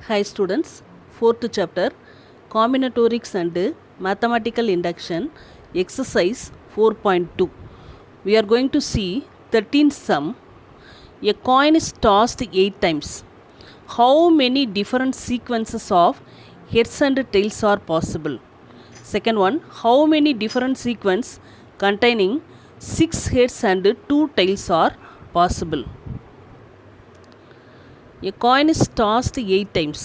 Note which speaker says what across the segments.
Speaker 1: Hi students, 4th chapter Combinatorics and Mathematical Induction exercise 4.2. We are going to see 13th sum. A coin is tossed 8 times. How many different sequences of heads and tails are possible? Second one, how many different sequences containing 6 heads and 2 tails are possible? A coin is tossed 8 times.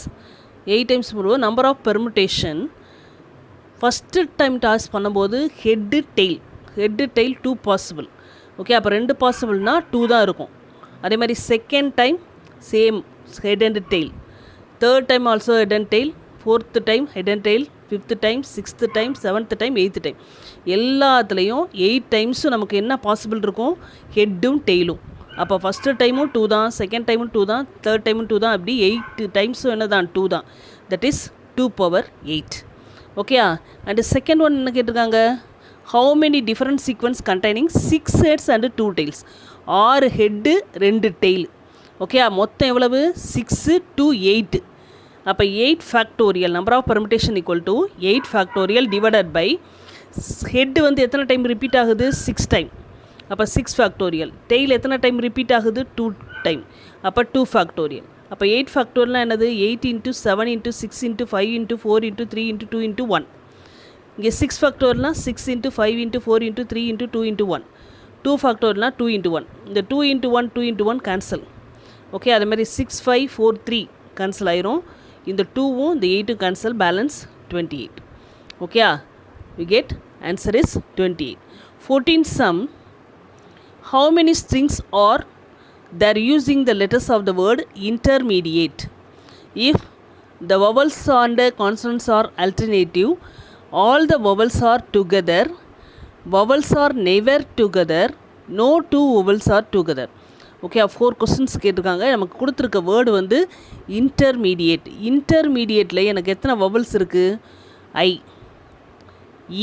Speaker 1: 8 times number of permutation. First time toss பண்ணும்போது head tail 2 possible. Okay, அப்போ 2 பாசிபிள்னா 2 தான் இருக்கும். அதே மாதிரி second time same head and tail. Third time also head and tail. Fourth time head and tail. Fifth time, sixth time, seventh time, eighth time, எல்லாத்துலேயும் 8 டைம்ஸும் நமக்கு என்ன possible இருக்கும்? ஹெட்டும் டெய்லும். அப்போ ஃபஸ்ட்டு டைமும் 2 தான், செகண்ட் டைமும் 2 தான், தேர்ட் டைமும் 2 தான், அப்படி 8 டைம்ஸும் என்ன தான் 2 தான். That is 2^8. ஓகேயா? அண்டு செகண்ட் ஒன் என்ன கேட்டிருக்காங்க? How many different sequence containing 6 heads and 2 tails. 6 head 2 tail. ஓகேயா? மொத்தம் எவ்வளவு? 6 to 8. அப்போ 8 factorial number of permutation equal to 8 factorial divided by head வந்து எத்தனை டைம் ரிப்பீட் ஆகுது? 6 டைம். அப்போ 6 ஃபேக்டோரியல். டெய்ல் எத்தனை டைம் ரிப்பீட் ஆகுது? 2 டைம். அப்போ 2 ஃபேக்டோரியல். அப்போ 8 ஃபேக்டோரியல்னால் என்னது? 8 × 7 × 6 × 5 × 4 × 3 × 2 × 1. இங்கே 6 ஃபேக்டோரியல்னால் 6 × 5 × 4 × 3 × 2 × 1. 2 ஃபேக்டோரியல்னால் 2 × 1. இந்த 2 × 1 2 × 1 கேன்சல். ஓகே, அதே மாதிரி 6 5 4 3 கேன்சல் ஆயிரும். இந்த 2வும் இந்த 8ம் cancel, balance 28. Okay, we get answer is 28. 14th sum. How many strings are there using the letters of the word intermediate? If the vowels and the consonants are alternative, all the vowels are together, vowels are never together, no two vowels are together. Okay, 4 questions கேட்டிருக்காங்க. நமக்கு கொடுத்துருக்க word வந்து intermediate. இன்டர்மீடியேட்டில் எனக்கு எத்தனை vowels இருக்குது? ஐ,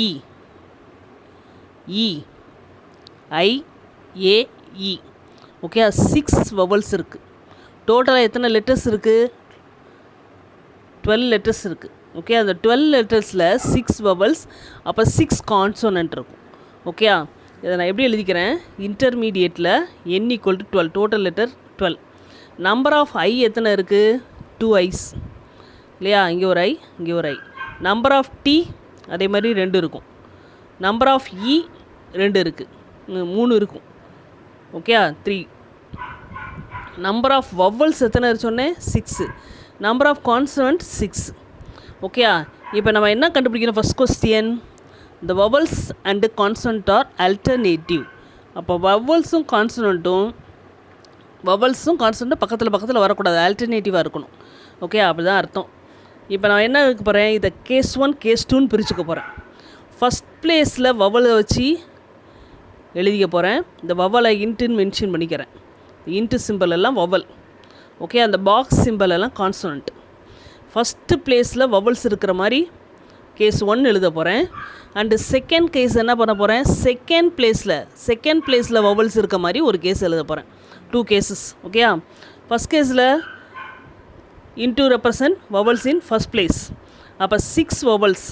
Speaker 1: இ, இ, ஐ, ஏ, இ. Okay, 6 vowels இருக்குது. டோட்டலாக எத்தனை லெட்டர்ஸ் இருக்குது? 12 லெட்டர்ஸ் இருக்குது. ஓகே, அந்த 12 லெட்டர்ஸில் 6 வவல்ஸ், அப்போ 6 கான்சோனன்ட் இருக்கும். ஓகே, இதை நான் எப்படி எழுதிக்கிறேன்? இன்டர்மீடியேட்டில் n = 12, total letter 12. Number of I எத்தனை இருக்குது? 2 ஐஸ் இல்லையா? இங்கே ஒரு ஐ, இங்கே ஒரு ஐ. நம்பர் ஆஃப் டி அதே மாதிரி 2 இருக்கும். நம்பர் ஆஃப் இ 2 இருக்குது, 3 இருக்கும். ஓகே, 3. நம்பர் ஆஃப் வவல்ஸ் எத்தனை சொன்னேன்? 6. Number of consonant 6. ஓகே, இப்போ நம்ம என்ன கண்டுபிடிக்கணும்? First question, the vowels and the consonant are alternative. அப்போ வவல்ஸும் கான்சனண்ட்டும் பக்கத்தில் வரக்கூடாது, ஆல்டர்னேட்டிவாக இருக்கணும். ஓகே, அப்படி தான் அர்த்தம். இப்போ நான் என்ன இருக்க போகிறேன்? இதை கேஸ் 1 கேஸ் 2ன்னு பிரிச்சுக்க போகிறேன். ஃபஸ்ட் பிளேஸில் வவலை வச்சு எழுதிக்க போகிறேன். இந்த வவலை இன்ட்டுன்னு மென்ஷன் பண்ணிக்கிறேன். இன்ட்டு சிம்பிள் எல்லாம் வவல். ஓகே, அந்த பாக்ஸ் சிம்பிள் எல்லாம் கான்சனண்ட். ஃபஸ்ட்டு பிளேஸில் வவல்ஸ் இருக்கிற மாதிரி கேஸ் 1 எழுத போகிறேன். அண்டு செகண்ட் கேஸ் என்ன பண்ண போகிறேன்? செகண்ட் பிளேஸில் வவல்ஸ் இருக்க மாதிரி ஒரு கேஸ் எழுத போகிறேன். 2 கேசஸ். ஓகேயா? ஃபஸ்ட் கேஸில் into represent vowels in first place. அப்போ 6 வவல்ஸ்.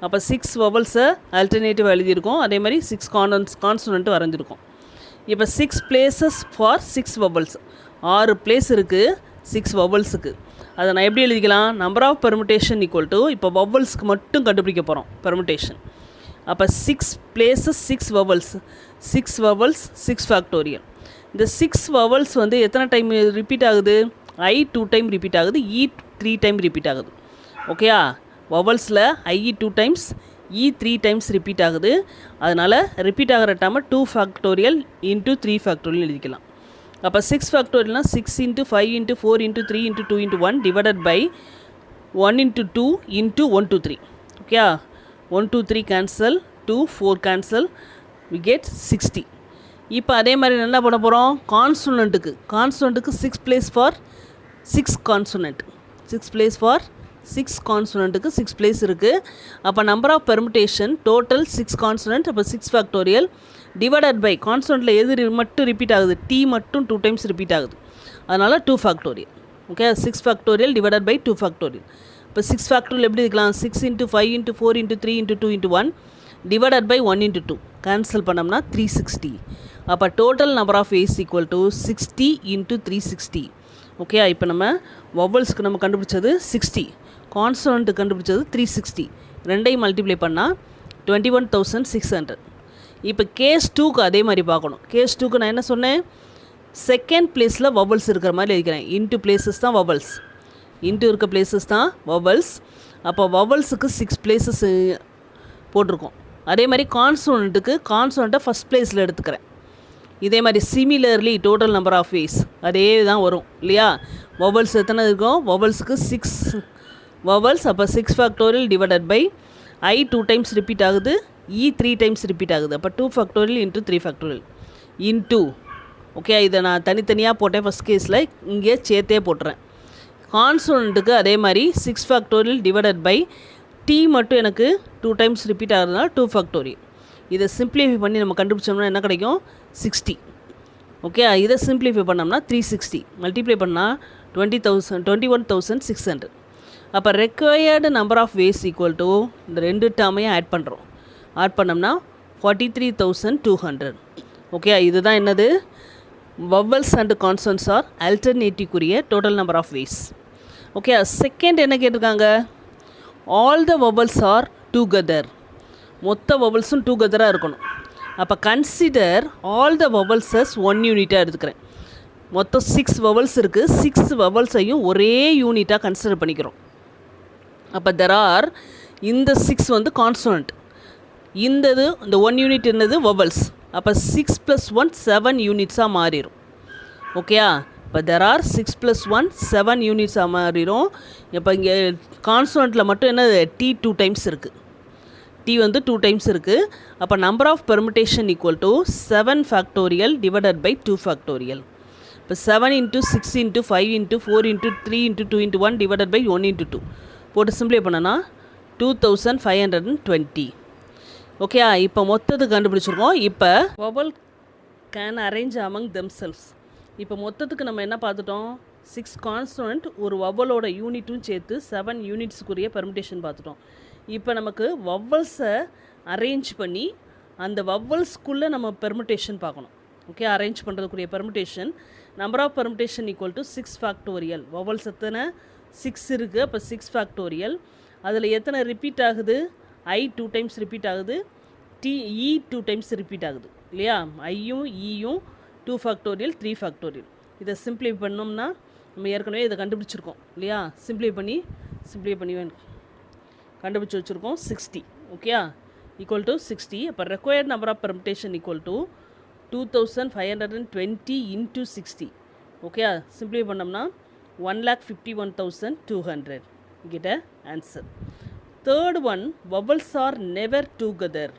Speaker 1: அப்போ 6 வவல்ஸை ஆல்டர்னேட்டிவ் எழுதியிருக்கோம். அதே மாதிரி 6 கான்சனன்ட்டு வரைஞ்சிருக்கோம். இப்போ 6 பிளேசஸ் ஃபார் 6 வவல்ஸ். 6 பிளேஸ் இருக்குது 6 வவல்ஸுக்கு. அதை நான் எப்படி எழுதிக்கலாம்? Number of permutation equal to, இப்போ வவல்ஸ்க்கு மட்டும் கண்டுபிடிக்க போகிறோம் பெர்முடேஷன். அப்போ 6 பிளேசஸ் 6 வவல்ஸ். 6 vowels 6 factorial. இந்த 6 வவல்ஸ் வந்து எத்தனை டைம் ரிப்பீட் ஆகுது? ஐ 2 டைம் ரிப்பீட் ஆகுது, இ 3 டைம் ரிப்பீட் ஆகுது. ஓகேயா? வவல்ஸில் ஐ 2 டைம்ஸ், இ 3 டைம்ஸ் ரிப்பீட் ஆகுது. அதனால் ரிப்பீட் ஆகிற டைம் 2 ஃபேக்டோரியல் இன்ட்டு 3 ஃபேக்டோரியல் எழுதிக்கலாம். அப்போ 6 ஃபேக்டோரியல்னால் 6 × 5 × 4 × 3 × 2 × 1 divided by 1 × 2 × 1 to 3. Okay, 1 to 3 cancel, 2 4 cancel, we get 60. இப்போ அதே மாதிரி என்ன பண்ண போகிறோம்? கான்சோனண்ட்டுக்கு 6 place for 6 consonant. 6 place for 6 கான்சோனண்ட்டுக்கு 6 பிளேஸ் இருக்குது. அப்போ number of permutation total 6 consonant. அப்போ 6 ஃபேக்டோரியல் டிவைடட் பை கான்சோனண்ட்டில் எது மட்டும் ரிப்பீட் ஆகுது? டி மட்டும் 2 டைம்ஸ் ரிப்பீட் ஆகுது. அதனால் 2 factorial. Okay 6 factorial divided by 2 factorial. இப்போ 6 ஃபேக்டோரியல் எப்படி இருக்கலாம்? 6 into 5 into 4 into 3 into 2 into 1 divided by 1 into 2 cancel பண்ணோம்னா 360. அப்போ total number of ways equal to 60 into 360. Okay, இப்போ நம்ம வவல்ஸ்க்கு நம்ம கண்டுபிடிச்சது 60, கான்சனன்ட்டு கண்டுபிடிச்சது 360. ரெண்டையும் மல்டிப்ளை பண்ணால் 21,600. இப்போ கேஸ் 2க்கு அதே மாதிரி பார்க்கணும். கேஸ் 2க்கு நான் என்ன சொன்னேன்? செகண்ட் பிளேஸில் வவல்ஸ் இருக்கிற மாதிரி எழுதிக்கிறேன். இன்ட்டு பிளேசஸ் தான் வவல்ஸ், இன்ட்டு இருக்க பிளேசஸ் தான் வவல்ஸ். அப்போ வவல்ஸுக்கு 6 பிளேசஸ் போட்டிருக்கோம். அதே மாதிரி கான்சோனண்ட்டை ஃபஸ்ட் பிளேஸில் எடுத்துக்கிறேன். இதே மாதிரி similarly total number of ways அதே தான் வரும் இல்லையா? வவல்ஸ் எத்தனை இருக்கும்? வவல்ஸுக்கு 6 வவல்ஸ். அப்போ 6 factorial divided by I 2 times repeat ஆகுது, E 3 டைம்ஸ் ரிப்பீட் ஆகுது. அப்போ 2 factorial into 3 factorial into. Okay, இதை நான் தனித்தனியாக போட்டேன் ஃபஸ்ட் கேஸில், இங்கே சேர்த்தே போட்டுறேன். கான்சோனண்ட்டுக்கு அதே மாதிரி 6 ஃபேக்டோரியல் டிவைடட் பை T மட்டும் எனக்கு 2 டைம்ஸ் ரிப்பீட் ஆகிறதுனால 2 ஃபேக்டோரியல். இதை சிம்ப்ளிஃபை பண்ணி நம்ம கண்டுபிடிச்சோம்னா என்ன கிடைக்கும்? 60. ஓகே, இதை சிம்ப்ளிஃபை பண்ணோம்னா 360 மல்டிப்ளை பண்ணால் 21,600. அப்போ required number of ways equal to இந்த ரெண்டு டேர்மையும் ஆட் பண்ணுறோம். ஆட் பண்ணோம்னா 43,200. ஓகே, இதுதான் என்னது? வவல்ஸ் அண்ட் கான்சனன்ட்ஸ் ஆர் அல்டர்னேட்டிவ்க்குரிய total number of ways. Okay, second என்ன கேட்டிருக்காங்க? All the vowels are together. மொத்த வவல்ஸும் டுகெதராக இருக்கணும். அப்போ கன்சிடர் ஆல் த வவல்ஸஸ் 1 யூனிட்டாக எடுத்துக்கிறேன். மொத்தம் 6 வவல்ஸ் இருக்குது. 6 வவல்ஸையும் ஒரே யூனிட்டாக கன்சிடர் பண்ணிக்கிறோம். அப்போ தெர் ஆர் இந்த 6 வந்து கான்சனன்ட், இந்த 1 யூனிட் என்னது? வவல்ஸ். அப்போ 6 + 1 7 யூனிட்ஸாக மாறிடும். ஓகேயா? இப்போ தெர் ஆர் 6 + 1 7 யூனிட்ஸாக மாறிடும். இப்போ இங்கே கான்சனன்ட்டில் மட்டும் என்னது? T 2 டைம்ஸ் இருக்குது. T வந்து 2 டைம்ஸ் இருக்குது. அப்போ number of permutation equal to 7 factorial divided by 2 factorial. இப்போ 7 into 6 into 5 into 4 into 3 into 2 into 1 divided by 1 into 2 போட்டு சிம்ப்ளை பண்ணனா 2520. ஓகே, இப்போ மொத்தத்துக்கு கண்டுபிடிச்சிருக்கோம். இப்போ vowel can arrange among themselves. இப்போ மொத்தத்துக்கு நம்ம என்ன பார்த்துட்டோம்? 6 கான்சனன்ட் ஒரு வவலோட யூனிட்டும் சேர்த்து 7 யூனிட்ஸுக்குரிய பெர்முடேஷன் பார்த்துட்டோம். இப்போ நமக்கு வவல்ஸை அரேஞ்ச் பண்ணி அந்த வவல்ஸ்குள்ளே நம்ம பெர்முடேஷன் பார்க்கணும். ஓகே, அரேஞ்ச் பண்ணுறதுக்குரிய permutation number of permutation equal to 6 factorial. Vowels எத்தனை? 6 இருக்குது. அப்போ 6 ஃபேக்டோரியல். அதில் எத்தனை ரிப்பீட் ஆகுது? I 2 டைம்ஸ் ரிப்பீட் ஆகுது, E 2 டைம்ஸ் ரிப்பீட் ஆகுது இல்லையா? ஐயும் ஈயும் 2 ஃபேக்டோரியல் 3 ஃபேக்டோரியல். இதை சிம்ப்ளை பண்ணோம்னா நம்ம ஏற்கனவே இதை கண்டுபிடிச்சிருக்கோம் இல்லையா? சிம்ப்ளை பண்ணி கண்டுபிடிச்சி வச்சுருக்கோம் 60. ஓகேயா? Equal to 60. அப்போ required number of permutation equal to 2520 into 60. ஓகேயா? சிம்ப்ளை பண்ணோம்னா 1,51,200. கிட்ட answer. Third one, vowels are never together.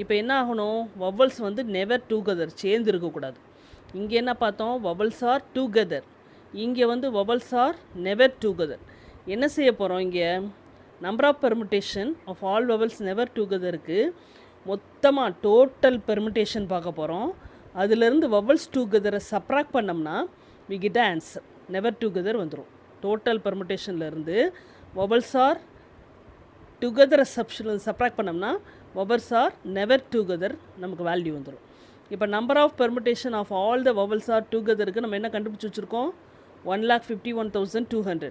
Speaker 1: இப்போ என்ன ஆகணும்? வவல்ஸ் வந்து நெவர் டுகெதர், சேர்ந்து இருக்கக்கூடாது. இங்கே என்ன பார்த்தோம்? Vowels are together. இங்கே வந்து வவல்ஸ் ஆர் நெவர் டுகெதர். என்ன செய்ய போகிறோம்? இங்கே number of permutation of all vowels never டுகெதருக்கு மொத்தமாக டோட்டல் பெர்முடேஷன் பார்க்க போகிறோம். அதிலிருந்து வவல்ஸ் டுகெதரை சப்ராக்ட் பண்ணோம்னா we get answer. Never together வந்துடும். டோட்டல் பெர்முடேஷன்லேருந்து வவல்ஸ் ஆர் டுகெதரை சப்ராக்ட் பண்ணோம்னா வவல்ஸ் ஆர் நெவர் டுகெதர் நமக்கு வேல்யூ வந்துடும். இப்போ number of permutation of all the vowels are டுகெதருக்கு நம்ம என்ன கண்டுபிடிச்சி வச்சுருக்கோம்? 1,51,200.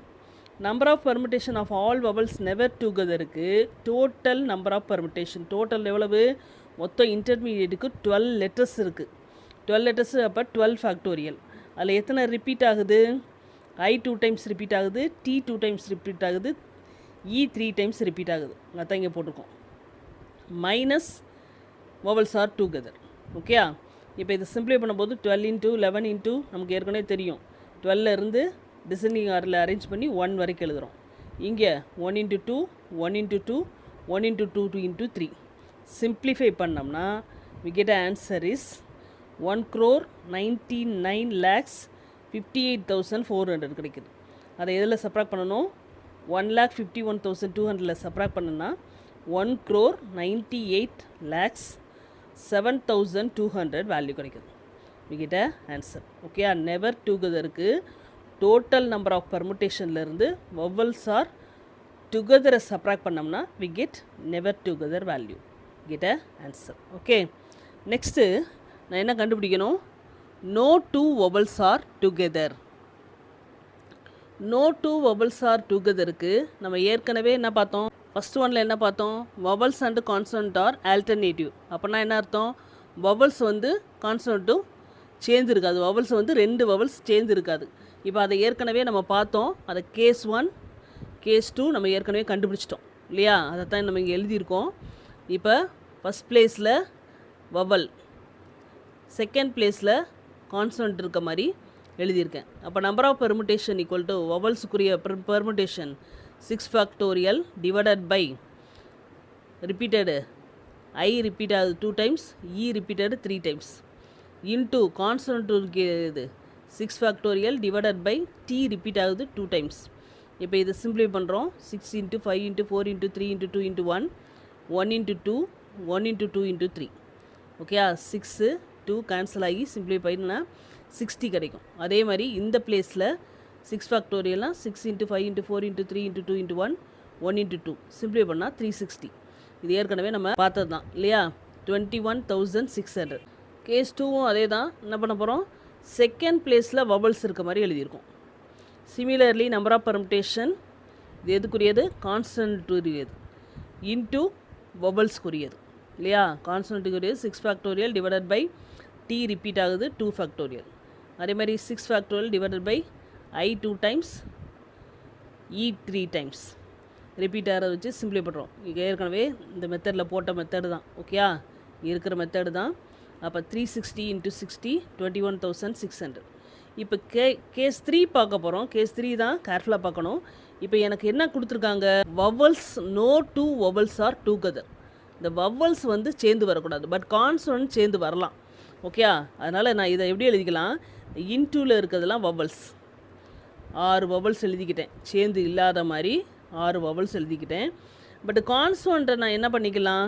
Speaker 1: Number of permutation of all vowels never டுகெதருக்கு total number of permutation total எவ்வளவு? மொத்தம் இன்டர்மீடியேட்டுக்கு 12 லெட்டர்ஸ் இருக்குது. 12 லெட்டர்ஸு. அப்போ 12 ஃபேக்டோரியல். அதில் எத்தனை ரிப்பீட் ஆகுது? I 2 டைம்ஸ் ரிப்பீட் ஆகுது, T 2 டைம்ஸ் ரிப்பீட் ஆகுது, E 3 டைம்ஸ் ரிப்பீட் ஆகுது. அதான் இங்கே போட்டிருக்கோம். Minus vowels are together. Okay, இப்போ இதை சிம்ப்ளை பண்ணும்போது 12 இன்ட்டு 11 இன்ட்டு நமக்கு ஏற்கனவே தெரியும் 12 இருந்து டிசெண்டிங் ஆரில் அரேஞ்ச் பண்ணி 1 வரைக்கும் எழுதுகிறோம். இங்கே 1 into 2 1 into 2 1 into 2 2 into 3 simplify பண்ணோம்னா we get an answer is 1,99,58,400 கிடைக்குது. அதை எதில் சப்ராக்ட் பண்ணணும்? 1,51,200 சப்ராக்ட் பண்ணணும்னா 1,98,07,200 வேல்யூ கிடைக்குது. we get an answer. Okay, never டுகெதருக்கு டோட்டல் நம்பர் ஆஃப் பெர்முட்டேஷன்லேருந்து வவல்ஸ் ஆர் டுகெதரை சப்ராக்ட் பண்ணோம்னா we get never together value, get a answer. Okay, next நான் என்ன கண்டுபிடிக்கணும்? No two vowels are together. No two vowels are டுகெதருக்கு நம்ம ஏற்கனவே என்ன பார்த்தோம்? ஃபஸ்ட் ஒனில் என்ன பார்த்தோம்? Vowels and consonant are alternative. அப்படின்னா என்ன அர்த்தம்? வவல்ஸ் வந்து கான்சனன்ட்டும் சேர்ந்து இருக்காது, வவல்ஸ் வந்து 2 வவல்ஸ் சேர்ந்து இருக்காது. இப்போ அதை ஏற்கனவே நம்ம பார்த்தோம். அதை கேஸ் 1 கேஸ் 2 நம்ம ஏற்கனவே கண்டுபிடிச்சிட்டோம் இல்லையா? அதை தான் நம்ம இங்கே எழுதியிருக்கோம். இப்போ ஃபஸ்ட் பிளேஸில் வவல், செகண்ட் பிளேஸில் கான்சனன்ட் இருக்க மாதிரி எழுதியிருக்கேன். அப்போ number of permutation equal to வவல்ஸுக்குரிய permutation 6 factorial divided by repeated I repeat ஆகுது 2 times, E repeated 3 times, into consonant இருக்கிறது 6 factorial divided by T repeat ஆகுது 2 டைம்ஸ். இப்போ இதை சிம்பிளை பண்ணுறோம். 6 × 5 × 4 × 3 × 2 × 1, 1 × 2, 1 × 2 × 3. ஓகே, 6 2 கேன்சல் ஆகி சிம்பிளை பண்ணினா 60 கிடைக்கும். அதே மாதிரி இந்த பிளேஸில் 6 ஃபேக்டோரியல்னால் 6 × 5 × 4 × 3 × 2 × 1, 1 × 2 சிம்பிளை பண்ணால் 360. இது ஏற்கனவே நம்ம பார்த்தது தான் இல்லையா? 21,600. கேஸ் 2வும் அதே தான். என்ன பண்ண போகிறோம்? செகண்ட் பிளேஸில் வவல்ஸ் இருக்க மாதிரி எழுதியிருக்கோம். சிமிலர்லி நம்பர் ஆஃப் பெர்முட்டேஷன் இது எதுக்குரியது? கான்ஸ்டன்ட்டுரியது இன்ட்டு வவல்ஸ்க்குரியது இல்லையா? கான்ஸ்டன்ட்டுக்குரியது 6 factorial divided by T repeat ஆகுது 2 ஃபேக்டோரியல். அதே மாதிரி 6 factorial divided by I 2 times, E 3 times repeat ஆகிறத வச்சு சிம்பிளை பண்ணுறோம். இங்கே ஏற்கனவே இந்த மெத்தடில் போட்ட மெத்தடு தான். ஓகேயா, இருக்கிற மெத்தடு தான். அப்போ 360 × 60 21,600. இப்போ கேஸ் 3 பார்க்க போகிறோம். கேஸ் 3 தான் கேர்ஃபுல்லாக பார்க்கணும். இப்போ எனக்கு என்ன கொடுத்துருக்காங்க? Vowels, no two vowels are together. இந்த வவல்ஸ் வந்து சேர்ந்து வரக்கூடாது, பட் கான்சனன்ட் சேர்ந்து வரலாம். ஓகே, அதனால் நான் இதை எப்படி எழுதிக்கலாம்? இன்டூவில் இருக்கிறதெல்லாம் வவல்ஸ், 6 வவல்ஸ் எழுதிக்கிட்டேன். சேர்ந்து இல்லாத மாதிரி 6 வவல்ஸ் எழுதிக்கிட்டேன். பட் கான்சனண்ட்டை நான் என்ன பண்ணிக்கலாம்?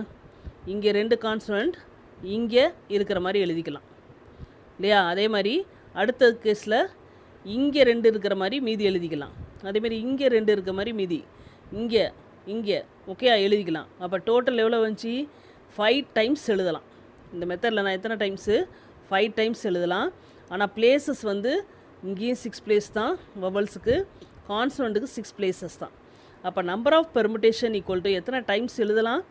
Speaker 1: இங்கே 2 கான்சனண்ட் இங்கே இருக்கிற மாதிரி எழுதிக்கலாம் இல்லையா? அதே மாதிரி அடுத்த கேஸில் இங்கே 2 இருக்கிற மாதிரி மீதி எழுதிக்கலாம். அதேமாதிரி இங்கே 2 இருக்கிற மாதிரி மீதி இங்கே இங்கே ஓகே எழுதிக்கலாம். அப்போ டோட்டல் எவ்வளோ வந்துச்சு? 5 டைம்ஸ் எழுதலாம். இந்த மெத்தடில் நான் எத்தனை டைம்ஸு? 5 டைம்ஸ் எழுதலாம். ஆனால் பிளேசஸ் வந்து இங்கேயும் 6 பிளேஸ் தான் வவல்ஸுக்கு, கான்சனண்ட்டுக்கு 6 பிளேசஸ் தான். அப்போ number of permutation equal to எத்தனை டைம்ஸ் எழுதலாம்?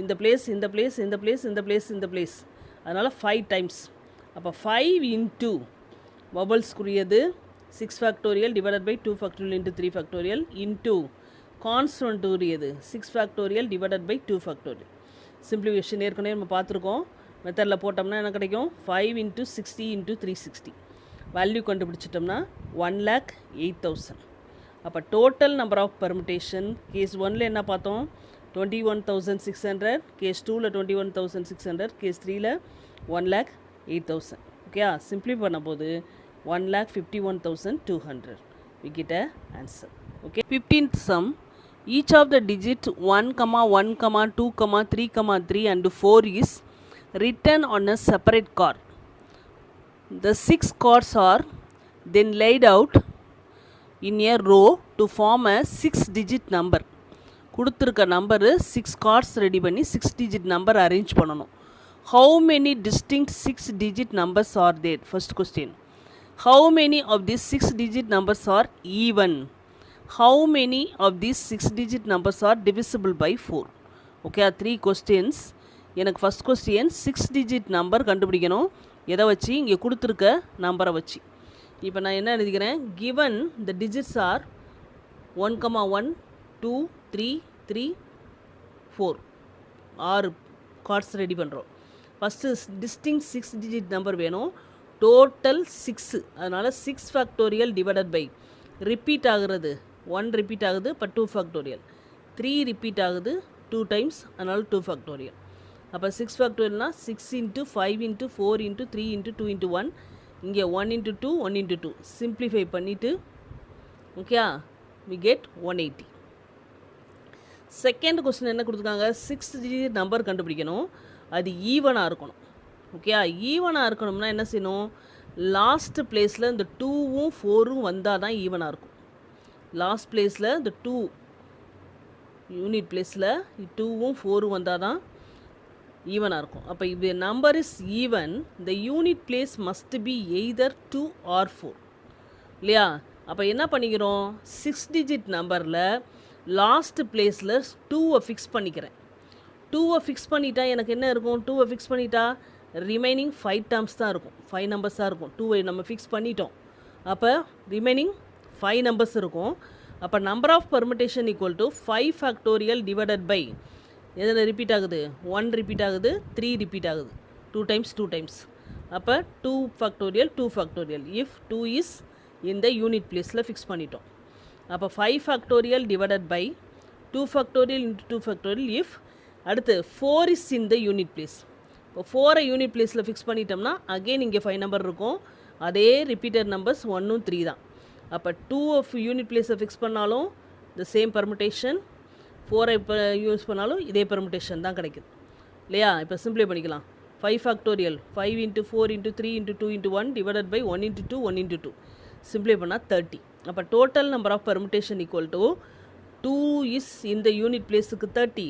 Speaker 1: இந்த பிளேஸ், இந்த பிளேஸ், இந்த பிளேஸ், இந்த பிளேஸ், இந்த பிளேஸ். அதனால் 5 டைம்ஸ். அப்போ 5 இன்ட்டு வவல்ஸ்க்குரியது 6 factorial divided by 2 factorial into 3 factorial into கான்ஸ்டன்ட்டுரியது 6 factorial divided by 2 factorial. Simplification ஏற்கனவே நம்ம பார்த்துருக்கோம். மெத்தடில் போட்டோம்னா என்ன கிடைக்கும்? 5 × 60 × 360. வேல்யூ கண்டுபிடிச்சிட்டோம்னா 1,08,000. அப்போ total number of permutation case 1ல் என்ன பார்த்தோம்? 21,600, கேஸ் 2ல் 21,600, கேஸ் 3ல் 1,08,000. ஓகே, சிம்பிளி பண்ணும்போது 1,51,200. we get a answer. Okay, 15th sum. Each of the digit 1, 1, 2, 3, 3 and 4 is written on a separate card. The 6 cards are then laid out in a row to form a 6-digit number. கொடுத்துருக்க number 6 cards ready பண்ணி 6-digit number arrange பண்ணணும். How many distinct 6-digit numbers are there? First question. How many of these 6-digit numbers are even? How many of these 6-digit numbers are divisible by 4? Okay, 3 questions. எனக்கு first question 6-digit number கண்டுபிடிக்கணும். எதை வச்சு? இங்கே கொடுத்துருக்க நம்பரை வச்சு. இப்போ நான் என்ன எழுதிக்கிறேன்? given the digits are 1, 1, 2, 3, 3, 4. 6 cards ready பண்ணுறோம். ஃபஸ்ட்டு டிஸ்டிங்க் 6-digit நம்பர் வேணும். டோட்டல் 6, அதனால் 6 ஃபேக்டோரியல் டிவைடட் பை ரிப்பீட் ஆகுறது 1 ரிப்பீட் ஆகுது, இப்போ 2 ஃபேக்டோரியல், 3 ரிப்பீட் ஆகுது 2 டைம்ஸ், அதனால் 2 ஃபேக்டோரியல். அப்போ 6 ஃபேக்டோரியல்னால் 6 × 5 × 4 × 3 × 2 × 1, இங்கே 1 × 2 1 × 2 சிம்ப்ளிஃபை பண்ணிவிட்டு okay we get 180. Second question என்ன கொடுத்துருக்காங்க? 6-digit நம்பர் கண்டுபிடிக்கணும். அது ஈவனாக இருக்கணும். ஓகே, ஈவனாக இருக்கணும்னா என்ன செய்யணும்? லாஸ்ட் பிளேஸில் இந்த 2வும் 4ம் வந்தால் தான் ஈவனாக இருக்கும். லாஸ்ட் பிளேஸில் இந்த 2 யூனிட் பிளேஸில் 2வும் 4ம் வந்தால் தான் ஈவனாக இருக்கும். அப்போ இது number is even, the unit place must be either 2 or 4 இல்லையா? அப்போ என்ன பண்ணிக்கிறோம், 6 டிஜிட் நம்பரில் லாஸ்ட் பிளேஸில் 2வை ஃபிக்ஸ் பண்ணிக்கிறேன். 2வை ஃபிக்ஸ் பண்ணிட்டா எனக்கு என்ன இருக்கும், 2வை ஃபிக்ஸ் பண்ணிட்டா ரிமைனிங் 5 டேர்ம்ஸ் தான் இருக்கும், 5 நம்பர்ஸ் தான் இருக்கும். 2வை நம்ம ஃபிக்ஸ் பண்ணிட்டோம், அப்போ ரிமைனிங் 5 நம்பர்ஸ் இருக்கும். அப்போ number of permutation equal to 5 factorial divided by எதில் ரிப்பீட் ஆகுது, 1 ரிப்பீட் ஆகுது, 3 ரிப்பீட் ஆகுது, 2 டைம்ஸ். அப்போ 2 ஃபேக்டோரியல் 2 ஃபேக்டோரியல் இஃப் 2 இஸ் இந்த யூனிட் பிளேஸில் ஃபிக்ஸ் பண்ணிட்டோம். அப்போ 5 factorial divided by 2 factorial into 2 factorial if அடுத்து 4 is in the unit place. இப்போ 4ஐ யூனிட் பிளேஸில் ஃபிக்ஸ் பண்ணிட்டோம்னா அகெயின் இங்கே 5 நம்பர் இருக்கும், அதே ரிப்பீட்டட் நம்பர்ஸ் 1 3 தான். அப்போ 2 ஆஃப் யூனிட் பிளேஸை ஃபிக்ஸ் பண்ணாலும் த சேம் பெர்முடேஷன், 4ஐ இப்போ யூஸ் பண்ணாலும் இதே பெர்முடேஷன் தான் கிடைக்குது இல்லையா? இப்போ சிம்பிளை பண்ணிக்கலாம். 5 factorial 5 into 4 into 3 into 2 into 1 divided by 1 into 2 1 into 2 சிம்பிளை பண்ணால் 30. அப்போ total number of permutation equal to 2 is இந்த யூனிட் பிளேஸுக்கு 30,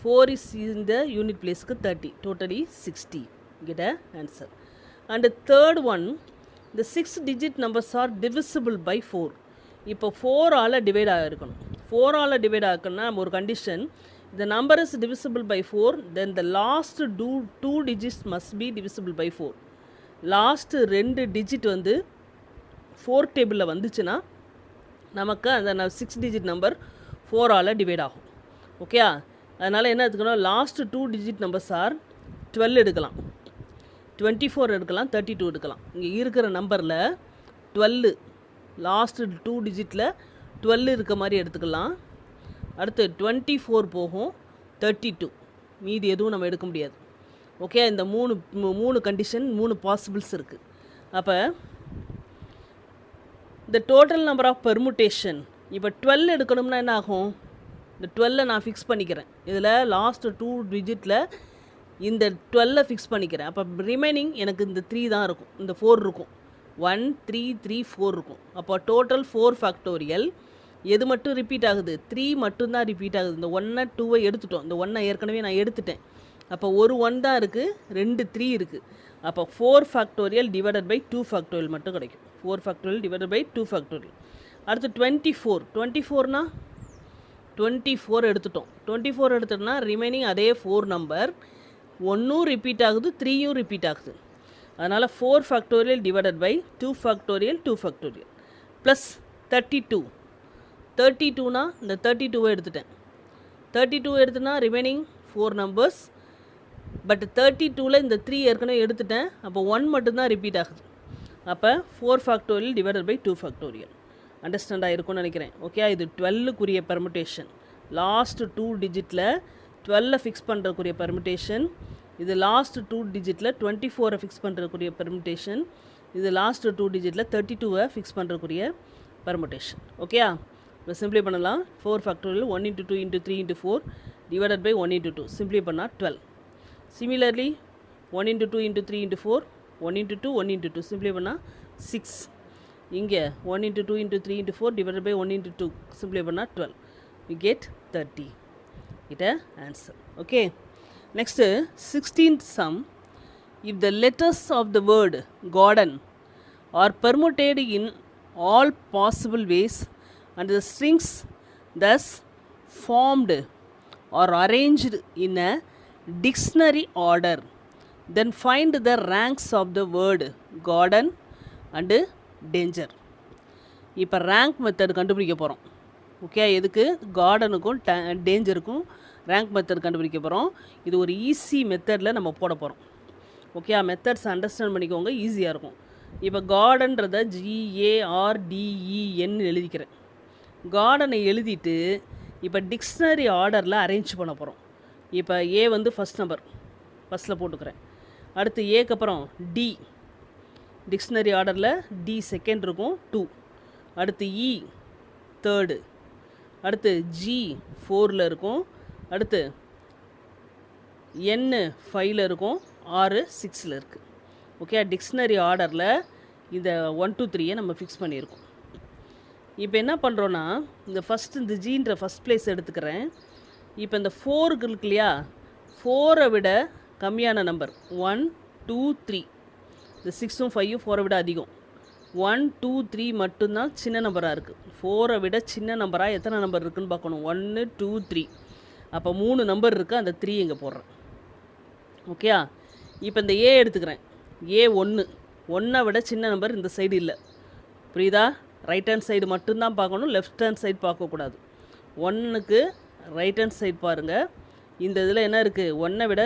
Speaker 1: 4 இஸ் இந்த யூனிட் பிளேஸுக்கு 30, totally 60. Get a answer. And the third one, the 6 digit numbers are divisible by 4. இப்போ 4 all divide ஆகிருக்கணும். 4 all divide ஆகணும்னா நம்ம ஒரு condition, the number is divisible by 4, then the last 2 digits must be divisible by 4. Last 2 digit வந்து 4 டேபிளில் வந்துச்சுன்னா நமக்கு அந்த 6 digit number 4 all divide ஆகும். ஓகே, அதனால் என்ன எடுத்துக்கணும், லாஸ்ட் 2 டிஜிட் நம்பர்ஸ் ஆர் 12 எடுக்கலாம், 24 எடுக்கலாம், 32 எடுக்கலாம். இங்கே இருக்கிற நம்பரில் 12 லாஸ்ட் 2 டிஜிட்டில் 12 இருக்க மாதிரி எடுத்துக்கலாம். அடுத்து 24 போகும், 32 மீதி எதுவும் நம்ம எடுக்க முடியாது. ஓகே, இந்த மூணு கண்டிஷன் 3 பாசிபிள்ஸ் இருக்குது. அப்போ இந்த டோட்டல் நம்பர் ஆஃப் பெர்முடேஷன் இப்போ 12 எடுக்கணும்னா என்ன ஆகும், இந்த 12 நான் ஃபிக்ஸ் பண்ணிக்கிறேன், இதில் லாஸ்ட் 2 டிஜிட்டில் இந்த 12 ஃபிக்ஸ் பண்ணிக்கிறேன். அப்போ ரிமைனிங் எனக்கு இந்த 3 தான் இருக்கும், இந்த 4 இருக்கும், 1 3 3 4 இருக்கும். அப்போ டோட்டல் 4 ஃபேக்டோரியல் எது மட்டும் ரிப்பீட் ஆகுது, 3 மட்டும்தான் ரிப்பீட் ஆகுது. இந்த 1 2ஐ எடுத்துட்டோம், இந்த 1ஐ ஏற்கனவே நான் எடுத்துட்டேன். அப்போ ஒரு 1 தான் இருக்குது, 2 3 இருக்குது. அப்போ 4 ஃபேக்டோரியல் டிவைடட் பை 2 ஃபேக்டோரியல் மட்டும் கிடைக்கும். 4 ஃபேக்டோரியல் டிவைடட் பை 2 ஃபேக்டோரியல். அடுத்து 24னா 24 எடுத்துட்டோம். 24 எடுத்துட்டோம்னா ரிமைனிங் அதே 4 நம்பர், 1ம் ரிப்பீட் ஆகுது, 3யும் ரிப்பீட் ஆகுது. அதனால் 4 factorial divided by 2 factorial 2 factorial plus 32னா இந்த 32ஐ எடுத்துட்டேன். 32 எடுத்துனா ரிமைனிங் 4 நம்பர்ஸ், பட் 32ல் இந்த 3 ஏற்கனவே எடுத்துட்டேன். அப்போ 1 மட்டும்தான் ரிப்பீட் ஆகுது. அப்போ 4 factorial divided by 2 factorial. Understand ஆகிருக்கும்னு நினைக்கிறேன். ஓகே, இது 12க்குரிய பெர்முடேஷன். லாஸ்ட் 2 டிஜிட்டில் 12 ஃபிக்ஸ் பண்ணுறக்குரிய பெர்முடேஷன். இது லாஸ்ட் 2 டிஜிட்டில் 24 ஃபிக்ஸ் பண்ணுறக்குரிய பெர்முடேஷன். இது லாஸ்ட் 2 டிஜிட்டில் 32 ஃபிக்ஸ் பண்ணுறக்குரிய பெர்முடேஷன். ஓகேயா, இப்போ சிம்பிளை பண்ணலாம். 4 factorial 1 into 2 into 3 into 4 divided by 1 into 2 சிம்பிளை பண்ணால் 12. Similarly 1 into 2 into 3 into 4 1 into 2 1 into 2 சிம்பிளை பண்ணால் 6. இங்கே 1 into 2 into 3 into 4 divided by 1 into 2 சிம்பிளை பண்ணால் 12. We get 30. It a answer. Okay. Next, 16th sum. If the letters of the word garden are permuted in all possible ways and the strings thus formed are arranged in a dictionary order, then find the ranks of the word garden and danger. இப்போ rank method கண்டுபிடிக்க போகிறோம். Okay, எதுக்கு, கார்டனுக்கும் டேஞ்சருக்கும் rank method கண்டுபிடிக்க போகிறோம். இது ஒரு easy மெத்தடில் நம்ம போட போகிறோம். ஓகே, மெத்தட்ஸ் அண்டர்ஸ்டாண்ட் பண்ணிக்கோங்க, ஈஸியாக இருக்கும். இப்போ கார்டன்றதை GARDEN எழுதிக்கிறேன். கார்டனை எழுதிட்டு இப்போ டிக்ஷனரி ஆர்டரில் அரேஞ்ச் பண்ண போகிறோம். இப்போ ஏ வந்து ஃபஸ்ட் நம்பர் ஃபஸ்ட்டில் போட்டுக்கிறேன். அடுத்து ஏக்கு அப்புறம் டி, டிக்ஷனரி ஆர்டரில் டி செகண்ட் இருக்கும் 2. அடுத்து இ தேர்டு, அடுத்து ஜி 4ல் இருக்கும், அடுத்து என் 5ல் இருக்கும், 6 6ல் இருக்குது. ஓகே, டிக்ஷனரி ஆர்டரில் இந்த 1 2 3 நம்ம ஃபிக்ஸ் பண்ணியிருக்கோம். இப்போ என்ன பண்ணுறோன்னா, இந்த ஃபஸ்ட்டு இந்த ஜீன்ற ஃபஸ்ட் பிளேஸ் எடுத்துக்கிறேன். இப்போ இந்த 4 இருக்கு இல்லையா, 4 விட கம்மியான நம்பர் 1 2 3. இந்த 6ம் 5ம் 4 விட அதிகம். 1 2 3 மட்டும்தான் சின்ன நம்பராக இருக்குது. 4 விட சின்ன நம்பராக எத்தனை நம்பர் இருக்குதுன்னு பார்க்கணும். 1 2 3. அப்போ 3 நம்பர் இருக்குது, அந்த 3 இங்கே போடுறேன். ஓகேயா? இப்போ இந்த ஏ எடுத்துக்கிறேன். ஏ 1 விட சின்ன நம்பர் இந்த சைடு இல்லை. புரியுதா? ரைட் ஹேண்ட் சைடு மட்டும்தான் பார்க்கணும், லெஃப்ட் ஹேண்ட் சைடு பார்க்கக்கூடாது. 1க்கு ரைட் ஹேண்ட் சைடு பாருங்கள். இந்த இதில் என்ன இருக்குது, 1 விட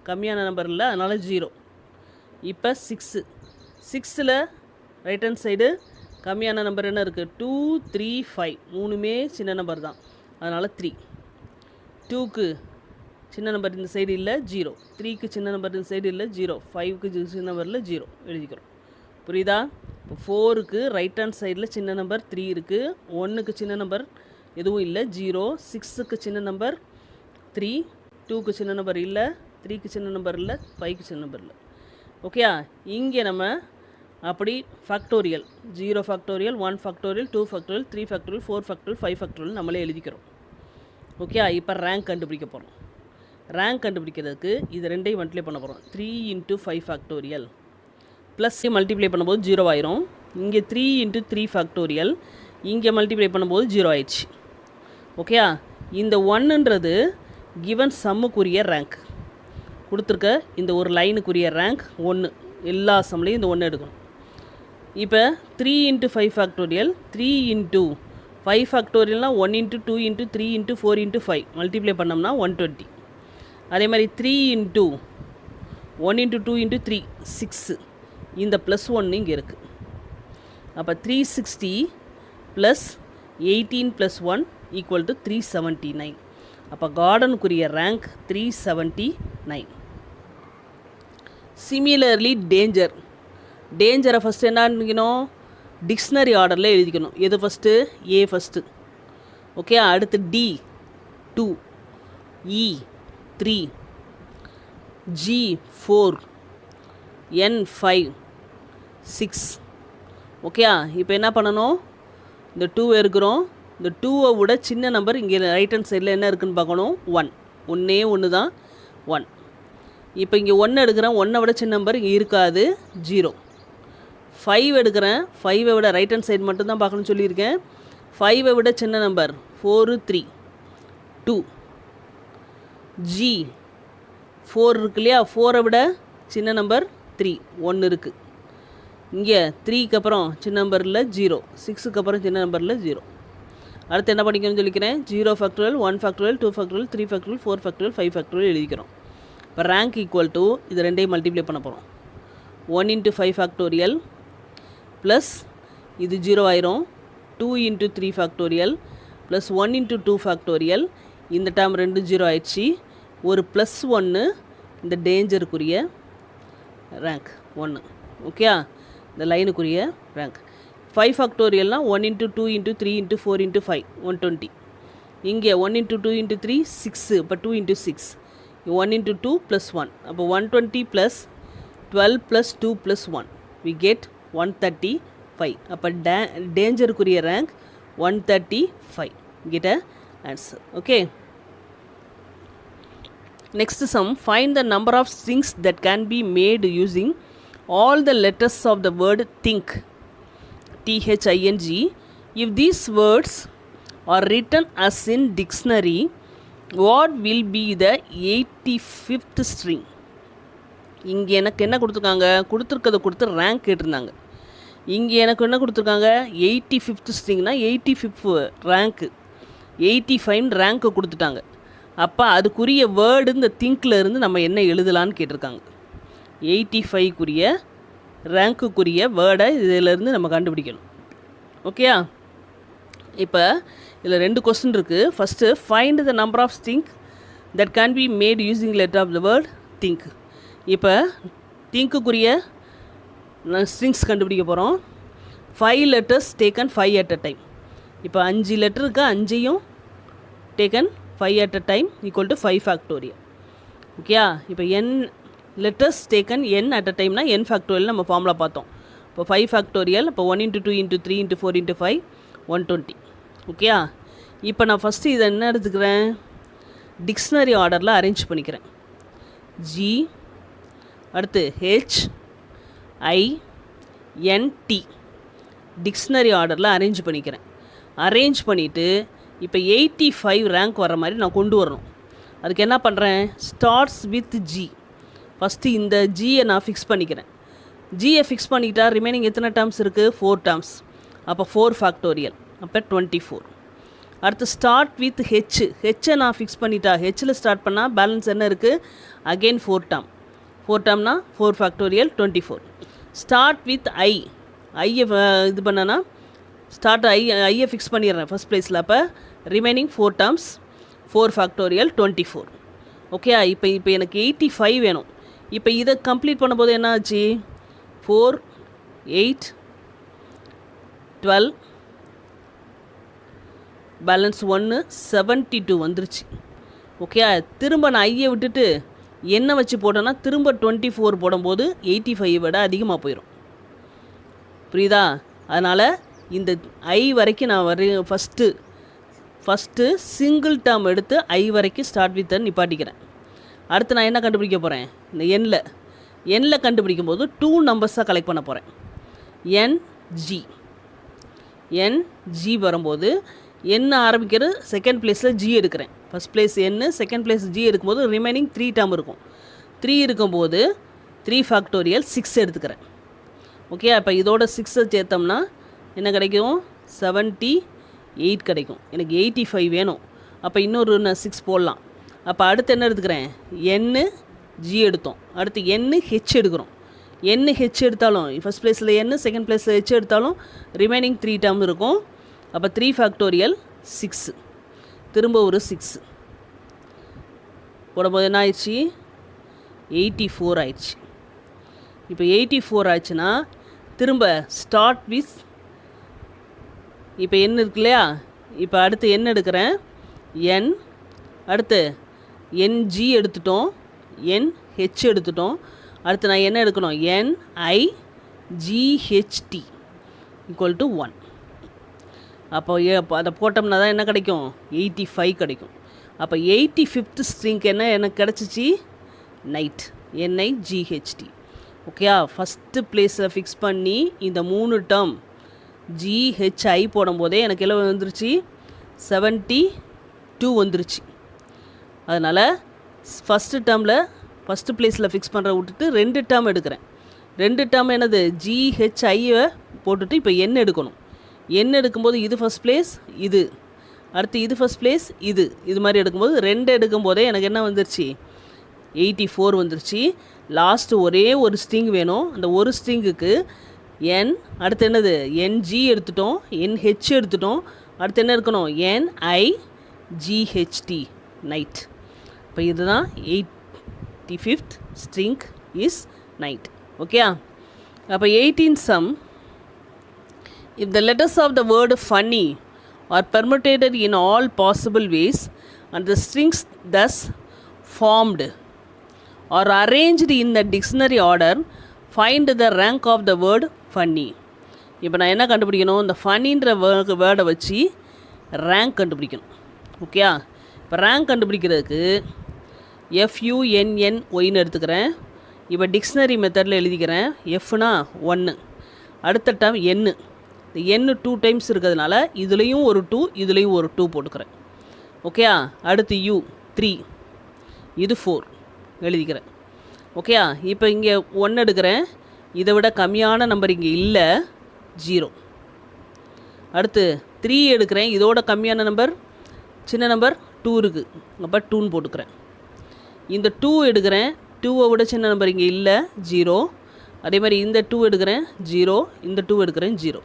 Speaker 1: கம்மியான நம்பர் இல்லை, அதனால் 0. இப்போ 6ல் ரைட் ஹேண்ட் சைடு கம்மியான நம்பர் என்ன இருக்குது, 2 3 5. 3மே சின்ன நம்பர் தான், அதனால் 3. 2க்கு சின்ன நம்பர் இந்த சைடு இல்லை, 0. 3க்கு சின்ன நம்பர் இந்த சைடு இல்லை, 0. 5க்கு சின்ன நம்பரில் 0 எழுதிக்கிறோம். புரியுதா? இப்போ 4க்கு ரைட் ஹேண்ட் சைடில் சின்ன நம்பர் 3 இருக்குது. 1க்கு சின்ன நம்பர் எதுவும் இல்லை, 0. 6க்கு சின்ன நம்பர் 3. 2க்கு சின்ன நம்பர் இல்லை, 3க்கு சின்ன நம்பர் இல்லை, 5க்கு சின்ன நம்பர் இல்லை. ஓகேயா? இங்கே நம்ம அப்படி factorial 0 factorial, 1 factorial, 2 factorial, 3 factorial, 4 factorial, 5 factorial நம்மளே எழுதிக்கிறோம். ஓகே, இப்போ ரேங்க் கண்டுபிடிக்க போகிறோம். ரேங்க் கண்டுபிடிக்கிறதுக்கு இது ரெண்டையும் மல்டிப்ளை பண்ண போகிறோம். 3 × 5 ஃபேக்டோரியல் ப்ளஸ் மல்டிப்ளை பண்ணும்போது 0 ஆயிரும். இங்கே 3 × 3 ஃபேக்டோரியல், இங்கே மல்டிப்ளை பண்ணும்போது 0 ஆயிடுச்சு. ஓகேயா? இந்த 1ன்றது கிவன் சம்முக்குரிய ரேங்க் கொடுத்துருக்க. இந்த ஒரு லைனுக்குரிய ரேங்க் 1. எல்லா சம்லையும் இந்த 1 எடுக்கணும். இப்போ 3 × 5 ஃபேக்டோரியல், 3 × 5 ஃபேக்டோரியல்னால் 1 × 2 × 3 × 4 × 5 மல்டிப்ளை பண்ணோம்னா 120. அதே மாதிரி 3 × 1 × 2 × 3 6. இந்த +1 இங்கே இருக்குது. அப்போ 360 + 18 + 1 = 379. அப்போ கார்டனுக்குரிய ரேங்க் 379. சிமிலர்லி டேஞ்சரை ஃபஸ்ட்டு என்ன எழுதிக்கணும், டிக்ஷனரி ஆர்டரில் எழுதிக்கணும். எது ஃபஸ்ட்டு, ஏ ஃபஸ்ட்டு. ஓகே, அடுத்து டி 2, இ 3, ஜி 4, என் 5, 6. ஓகேயா? இப்போ என்ன பண்ணணும், இந்த 2 இருக்கிறோம். இந்த 2வை விட சின்ன நம்பர் இங்கே ரைட் ஹேண்ட் சைடில் என்ன இருக்குதுன்னு பார்க்கணும். 1 தான் 1. இப்போ இங்கே 1 எடுக்கிறேன், 1 விட சின்ன நம்பர் இங்கே இருக்காது, 0. 5 எடுக்கிறேன், 5 விட ரைட் ஹேண்ட் சைடு மட்டும்தான் பார்க்கணும்னு சொல்லியிருக்கேன். 5 விட சின்ன நம்பர் 4 3 2. ஜி 4 இருக்கு இல்லையா, 4 விட சின்ன நம்பர் 3 1 இருக்குது. இங்கே 3க்கு அப்புறம் சின்ன நம்பரில் 0, 6க்கு அப்புறம் சின்ன நம்பரில் 0. அடுத்து என்ன பண்ணிக்கணும்னு சொல்லிக்கிறேன், 0 factorial, 1 factorial, 2 factorial, 3 factorial, 4 factorial, 5 factorial எழுதிக்கிறோம். இப்போ ரேங்க் ஈக்குவல் டு இது ரெண்டையும் மல்டிப்ளை பண்ண போகிறோம். 1 × 5 ஃபேக்டோரியல் ப்ளஸ் இது 0 ஆயிரும், 2 × 3 ஃபேக்டோரியல் ப்ளஸ் 1 × 2 ஃபேக்டோரியல். இந்த டேர்ம் 2 0 ஆயிடுச்சு. ஒரு +1 இந்த டேஞ்சருக்குரிய ரேங்க் 1. ஓகே, இந்த லைனுக்குரிய ரேங்க். 5 ஃபேக்டோரியல்னால் 1 × 2 × 3 × 4 × 5 120. இங்கே 1 × 2 × 3 6. இப்போ 2 × 6 1 × 2 + 1. அப்போ 120 + 12 + 2 + 1 we get 135. அப்போ டேஞ்சருக்குரிய rank 135. get a answer. Okay, next sum, find the number of strings that can be made using all the letters of the word think, THING. If these words are written as in dictionary, what will be the 85th string? இங்கே எனக்கு என்ன கொடுத்துருக்கதை கொடுத்து rank கேட்டிருந்தாங்க. இங்கே எனக்கு என்ன கொடுத்துருக்காங்க, 85th ஸ்ட்ரிங்னா 85th rank, 85 rank கொடுத்துட்டாங்க. அப்போ அதுக்குரிய வேர்டு இந்த திங்கில் இருந்து நம்ம என்ன எழுதலான்னு கேட்டிருக்காங்க. 85க்குரிய ரேங்க்குரிய வேர்டை இதிலேருந்து நம்ம கண்டுபிடிக்கணும். ஓகேயா? இப்போ இதில் 2 கொஸ்டின் இருக்குது. First, find the number of thing that can be made using letter of the word thing. இப்போ திங்க்குரிய ஸ்ட்ரிங்ஸ் கண்டுபிடிக்க போகிறோம். 5 letters taken 5 at a time. இப்போ 5 லெட்டர் இருக்குது, 5ஐயும் taken 5 at a time = 5 factorial. ஓகேயா? இப்போ n letters taken n at a timeனா n ஃபேக்டோரியல் நம்ம ஃபார்முலா பார்த்தோம். இப்போ 5 ஃபேக்டோரியல், இப்போ 1 × 2 × 3 × 4 × 5 120. ஓகேயா? இப்போ நான் ஃபஸ்ட்டு இதை என்ன எடுத்துக்கிறேன், டிக்ஷனரி ஆர்டரில் அரேஞ்ச் பண்ணிக்கிறேன். ஜி, அடுத்து H I N T, dictionary ஆர்டரில் அரேஞ்ச் பண்ணிக்கிறேன். அரேஞ்ச் பண்ணிவிட்டு இப்போ 85 ரேங்க் வர மாதிரி நான் கொண்டு வரணும். அதுக்கு என்ன பண்ணுறேன், ஸ்டார்ட்ஸ் வித் ஜி. ஃபஸ்ட்டு இந்த ஜியை நான் ஃபிக்ஸ் பண்ணிக்கிறேன். ஜியை ஃபிக்ஸ் பண்ணிக்கிட்டா ரிமைனிங் எத்தனை டேர்ம்ஸ் இருக்குது, 4 டேர்ம்ஸ். அப்போ 4 ஃபேக்டோரியல், அப்போ 24. அடுத்து ஸ்டார்ட் வித் ஹெச், ஹெச்சை நான் ஃபிக்ஸ் பண்ணிட்டா, ஹெச்சில் ஸ்டார்ட் பண்ணால் பேலன்ஸ் என்ன இருக்குது, அகெயின் 4 டேர்ம். 4 டேர்ம்னா 4 ஃபேக்டோரியல் 24. ஸ்டார்ட் வித் ஐ, ஐயை இது பண்ணனா ஸ்டார்ட் ஐயை ஃபிக்ஸ் பண்ணிடுறேன் ஃபஸ்ட் ப்ளேஸில். அப்போ ரிமைனிங் 4 டேர்ம்ஸ் 4 ஃபேக்டோரியல் 24. ஓகே, இப்போ எனக்கு 85 வேணும். இப்போ இதை கம்ப்ளீட் பண்ணும்போது என்ன ஆச்சு, 4 8 12 பேலன்ஸ் 1 72 வந்துருச்சு. ஓகே, திரும்ப நான் ஐயை விட்டுட்டு என்ன வச்சு போட்டேன்னா திரும்ப 24 போடும்போது 85 விட அதிகமாக போயிடும். புரியுதா? அதனால் இந்த ஐ வரைக்கும் நான் ஃபஸ்ட்டு சிங்கிள் டேர்ம் எடுத்து ஐ வரைக்கும் ஸ்டார்ட் வித் நிப்பாட்டிக்கிறேன். அடுத்து நான் என்ன கண்டுபிடிக்க போகிறேன், இந்த எண்ணில் கண்டுபிடிக்கும் போது 2 நம்பர்ஸாக கலெக்ட் பண்ண போகிறேன். என்ஜி வரும்போது என்ன ஆரம்பிக்கிறது, செகண்ட் ப்ளேஸில் ஜி எடுக்கிறேன். ஃபஸ்ட் ப்ளேஸ் என், செகண்ட் ப்ளேஸ் ஜி எடுக்கும்போது ரிமைனிங் 3 டேர்ம் இருக்கும். 3 இருக்கும்போது 3 ஃபேக்டோரியல் 6 எடுத்துக்கிறேன். ஓகே, அப்போ இதோட 6 சேர்த்தோம்னா என்ன கிடைக்கும், 78 கிடைக்கும். எனக்கு 85 வேணும். அப்போ இன்னொரு 6 போடலாம். அப்போ அடுத்து என்ன எடுத்துக்கிறேன், என்னு ஜி எடுத்தோம். அடுத்து என்னு ஹெச் எடுக்கிறோம். என்னு ஹெச் எடுத்தாலும் ஃபஸ்ட் ப்ளேஸில் என்னு, செகண்ட் ப்ளேஸில் ஹெச் எடுத்தாலும் ரிமைனிங் 3 டேர்ம் இருக்கும். அப்போ 3 ஃபேக்டோரியல் 6, திரும்ப ஒரு 6 போடும்போது என்ன ஆயிடுச்சு, 84 ஆயிடுச்சு. இப்போ 84 ஆயிடுச்சுன்னா திரும்ப ஸ்டார்ட் வித், இப்போ என் இருக்கு இல்லையா, இப்போ அடுத்து என்ன எடுக்கிறேன், என், அடுத்து என்ஜி எடுத்துட்டோம், என்ஹெச் எடுத்துட்டோம். அடுத்து நான் என்ன எடுக்கணும், NIGHT = 1. அப்போ அதை போட்டோம்னா தான் என்ன கிடைக்கும், 85 கிடைக்கும். அப்போ 85th ஸ்ட்ரிங்க் என்ன எனக்கு கிடச்சிச்சு, நைட், NIGHT. ஓகேயா? ஃபஸ்ட்டு ப்ளேஸில் ஃபிக்ஸ் பண்ணி இந்த 3 டேர்ம் GHI போடும்போதே எனக்கு எல்லாம் வந்துருச்சு, 72 வந்துருச்சு. அதனால் ஃபஸ்ட்டு டேர்மில் ஃபஸ்ட்டு ப்ளேஸில் ஃபிக்ஸ் பண்ணுற விட்டுட்டு 2 டேர்ம் எடுக்கிறேன். 2 டேர்ம் என்னது, GHIயை போட்டுட்டு இப்போ என் எடுக்கணும். என் எடுக்கும்போது இது ஃபஸ்ட் ப்ளேஸ், இது அடுத்து இது ஃபஸ்ட் ப்ளேஸ், இது மாதிரி எடுக்கும்போது 2 எடுக்கும்போதே எனக்கு என்ன வந்துருச்சு, 84 வந்துருச்சு. லாஸ்ட்டு ஒரே ஒரு ஸ்ட்ரிங் வேணும். அந்த ஒரு ஸ்ட்ரிங்குக்கு என், அடுத்து என்னது, NG எடுத்துட்டோம், NH எடுத்துட்டோம். அடுத்து என்ன இருக்கணும், NIGHT, நைட். இப்போ இதுதான் 85th string is night. Okay, அப்போ 18 sum, if the letters of the word funny are permutated in all possible ways and the strings thus formed are arranged in the dictionary order, find the rank of the word funny. இப்போ நான் என்ன கண்டுபிடிக்கணும், இந்த ஃபன்னின்ற வேர்டை வச்சு rank கண்டுபிடிக்கணும். Okay, இப்போ rank கண்டுபிடிக்கிறதுக்கு FUNNYன்னு எடுத்துக்கிறேன். இப்போ டிக்ஷனரி மெத்தடில் எழுதிக்கிறேன். Fனா 1, அடுத்த டேர்ம் என்னு, இந்த என்னு 2 டைம்ஸ் இருக்கிறதுனால இதுலேயும் ஒரு 2, இதுலேயும் ஒரு 2 போட்டுக்கிறேன். ஓகே, அடுத்து U 3, இது 4 எழுதிக்கிறேன். ஓகே, இப்போ இங்கே 1 எடுக்கிறேன். இதை விட கம்மியான நம்பர் இங்கே இல்லை, 0. அடுத்து 3 எடுக்கிறேன். இதோட கம்மியான நம்பர், சின்ன நம்பர் 2 இருக்குது, அப்போ 2ன்னு போட்டுக்கிறேன். இந்த 2 எடுக்கிறேன். 2வை விட சின்ன நம்பர் இங்கே இல்லை, 0. அதே மாதிரி இந்த 2 எடுக்கிறேன், 0. இந்த 2 எடுக்கிறேன், 0.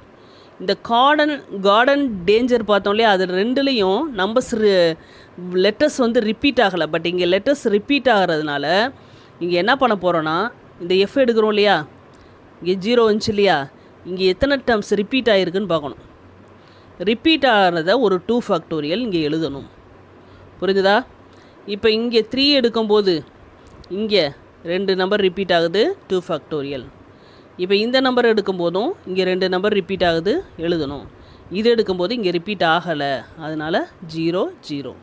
Speaker 1: இந்த கார்டன் டேஞ்சர் பார்த்தோம் இல்லையா, அது ரெண்டுலேயும் நம்பர்ஸ் லெட்டர்ஸ் வந்து ரிப்பீட் ஆகலை. பட் இங்கே லெட்டர்ஸ் ரிப்பீட் ஆகிறதுனால இங்கே என்ன பண்ண போகிறோன்னா, இந்த F எடுக்கிறோம் இல்லையா, இங்கே 0 வந்துச்சு இல்லையா, இங்கே எத்தனை டேர்ம்ஸ் ரிப்பீட் ஆகிருக்குன்னு பார்க்கணும். ரிப்பீட் ஆகிறத ஒரு 2 ஃபேக்டோரியல் இங்கே எழுதணும். புரிஞ்சுதா? இப்போ இங்கே 3 எடுக்கும்போது இங்கே 2 நம்பர் ரிப்பீட் ஆகுது, 2 ஃபேக்டோரியல். இப்போ இந்த நம்பர் எடுக்கும்போதும் இங்கே 2 நம்பர் ரிப்பீட் ஆகுது எழுதணும். இது எடுக்கும்போது இங்கே ரிப்பீட் ஆகலை, அதனால் 0 0.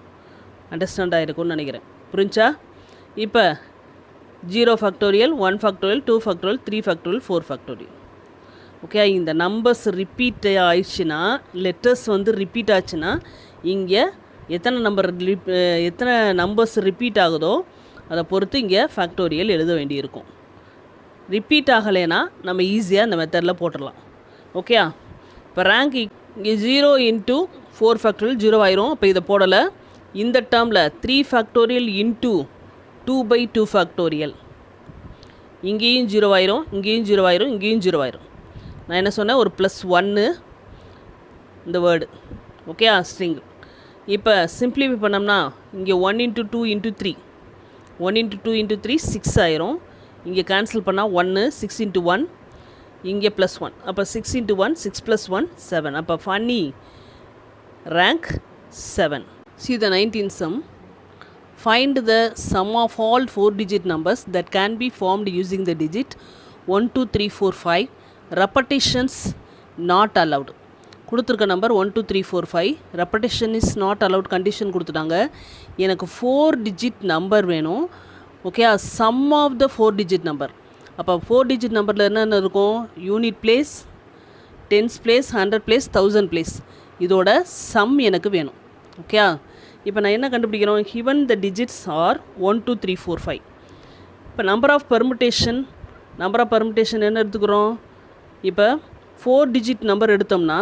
Speaker 1: அண்டர்ஸ்டாண்ட் ஆகிருக்கும்னு நினைக்கிறேன். புரிஞ்சா? இப்போ 0 factorial, 1 factorial, 2 factorial, 3 factorial, 4 factorial. Okay, இந்த நம்பர்ஸ் ரிப்பீட் ஆயிடுச்சுன்னா, லெட்டர்ஸ் வந்து ரிப்பீட் ஆச்சுன்னா, இங்கே எத்தனை நம்பர்ஸ் ரிப்பீட் ஆகுதோ அதை பொறுத்து இங்கே ஃபேக்டோரியல் எழுத வேண்டியிருக்கும். ரிப்பீட் ஆகலைன்னா நம்ம ஈஸியாக இந்த மெத்தடில் போட்டுடலாம். ஓகே, இப்போ ரேங்க் இங்கே 0 இன்ட்டு 4 ஃபேக்டோரியல் 0 ஆயிரும். அப்போ இதை போடலை. இந்த டேர்மில் 3 ஃபேக்டோரியல் இன்ட்டு 2/2 ஃபேக்டோரியல், இங்கேயும் 0 ஆயிரும், இங்கேயும் 0 ஆயிரும், இங்கேயும் 0 ஆயிரும். நான் என்ன சொன்னேன், ஒரு +1 இந்த வேர்டு. Okay, string. இப்போ சிம்பிளிஃபை பண்ணோம்னா இங்கே 1 × 2 × 3, 1 × 2 × 3 6 ஆயிரும். இங்கே கேன்சல் பண்ணால் 1, 6 × 1, இங்கே +1. அப்போ 6 × 1 6 + 1 7. அப்போ funny rank 7. See the 19th sum. Find the sum of all 4-digit numbers that can be formed using the digit 1 2 3 4 5. Repetitions not allowed. கொடுத்துருக்க number 1 2 3 4 5. Repetition is not allowed condition கொடுத்துட்டாங்க. எனக்கு 4 டிஜிட் நம்பர் வேணும். Okay, sum of the 4 digit number. அப்போ 4 digit நம்பரில் என்னென்ன இருக்கும்? Unit place, tens place, 100 place, 1000 place. இதோட sum எனக்கு வேணும். ஓகே, இப்போ நான் என்ன கண்டுபிடிக்கணும்? given the digits are 1 2 3 4 5. இப்போ நம்பர் ஆஃப் பெர்முட்டேஷன் என்ன எடுத்துக்கிறோம்? இப்போ 4 டிஜிட் நம்பர் எடுத்தோம்னா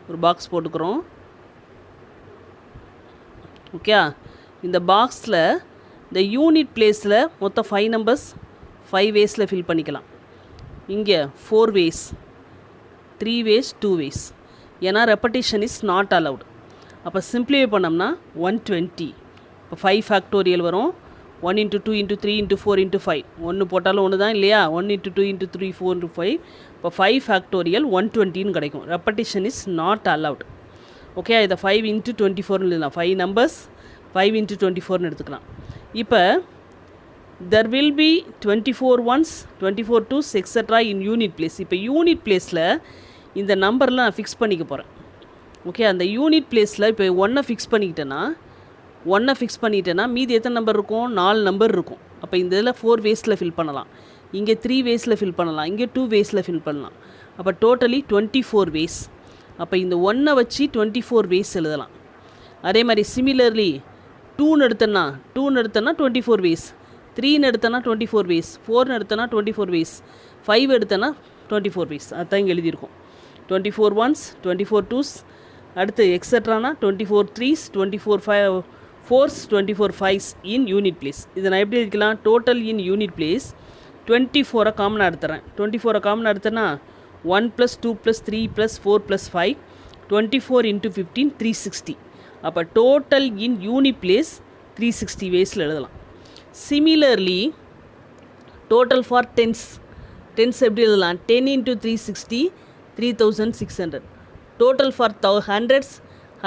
Speaker 1: ஒரு பாக்ஸ் போட்டுக்கிறோம். ஓகே, இந்த பாக்ஸில் இந்த யூனிட் பிளேஸில் மொத்தம் 5 நம்பர்ஸ் 5 வேஸில் ஃபில் பண்ணிக்கலாம். இங்கே 4 வேஸ், 3 வேஸ், 2 வேஸ். ஏன்னா ரெப்படேஷன் இஸ் நாட் அலவுட். அப்போ சிம்பிளிஃபை பண்ணோம்னா 120. இப்போ 5 ஃபேக்டோரியல் வரும். 1 × 2 × 3 × 4 × 5. 1 போட்டாலும் ஒன்று தான் இல்லையா? 1 × 2 × 3 4 × 5. இப்போ 5 ஃபேக்டோரியல் 120ன்னு கிடைக்கும். ரெப்படேஷன் இஸ் நாட் அலவுட். ஓகே, இதை 5 × 24ன்னு எழுதலாம். 5 நம்பர்ஸ் 5 × 24ன்னு எடுத்துக்கலாம். இப்போ there will be 24 ones, 24 twos, etc. in unit place. இப்போ யூனிட் பிளேஸில் இந்த நம்பர்லாம் நான் ஃபிக்ஸ் பண்ணிக்க போகிறேன். ஓகே, அந்த யூனிட் பிளேஸில் இப்போ 1 ஃபிக்ஸ் பண்ணிட்டேன்னா மீதி எத்தனை நம்பர் இருக்கும்? 4 நம்பர் இருக்கும். அப்போ இந்த இதில் 4 வேஸில் ஃபில் பண்ணலாம், இங்கே 3 வேஸில் ஃபில் பண்ணலாம், இங்கே 2 வேஸில் ஃபில் பண்ணலாம். அப்போ டோட்டலி 24 வேஸ். அப்போ இந்த 1 வச்சு 24 வேஸ் எழுதலாம். அதே மாதிரி சிமிலர்லி 2ன்னு எடுத்தேன்னா 24 வேஸ், 3ன்னு எடுத்தேன்னா 24 வேஸ், 4ன்னு எடுத்தேன்னா 24 வேஸ், 5 எடுத்தேன்னா 24 வேஸ். அதுதான் இங்கே எழுதியிருக்கும். 24 ones, 24 twos, அடுத்து எக்ஸட்ரானா 24 threes, 24 fours, 24 fives இன் யூனிட் பிளேஸ். இதை நான் எப்படி எடுக்கலாம்? டோட்டல் இன் யூனிட் பிளேஸ் 24 காமனாக எடுத்துறேன். 24 காமனாக எடுத்தேன்னா 1 + 2 + 3 + 4 + 5, 24 × 15 360. அப்போ டோட்டல் இன் யூனிட் பிளேஸ் 360 வேஸில் எழுதலாம். சிமிலர்லி டோட்டல் ஃபார் டென்ஸ் எப்படி எழுதலாம்? 10 × 360 3600. Total for hundreds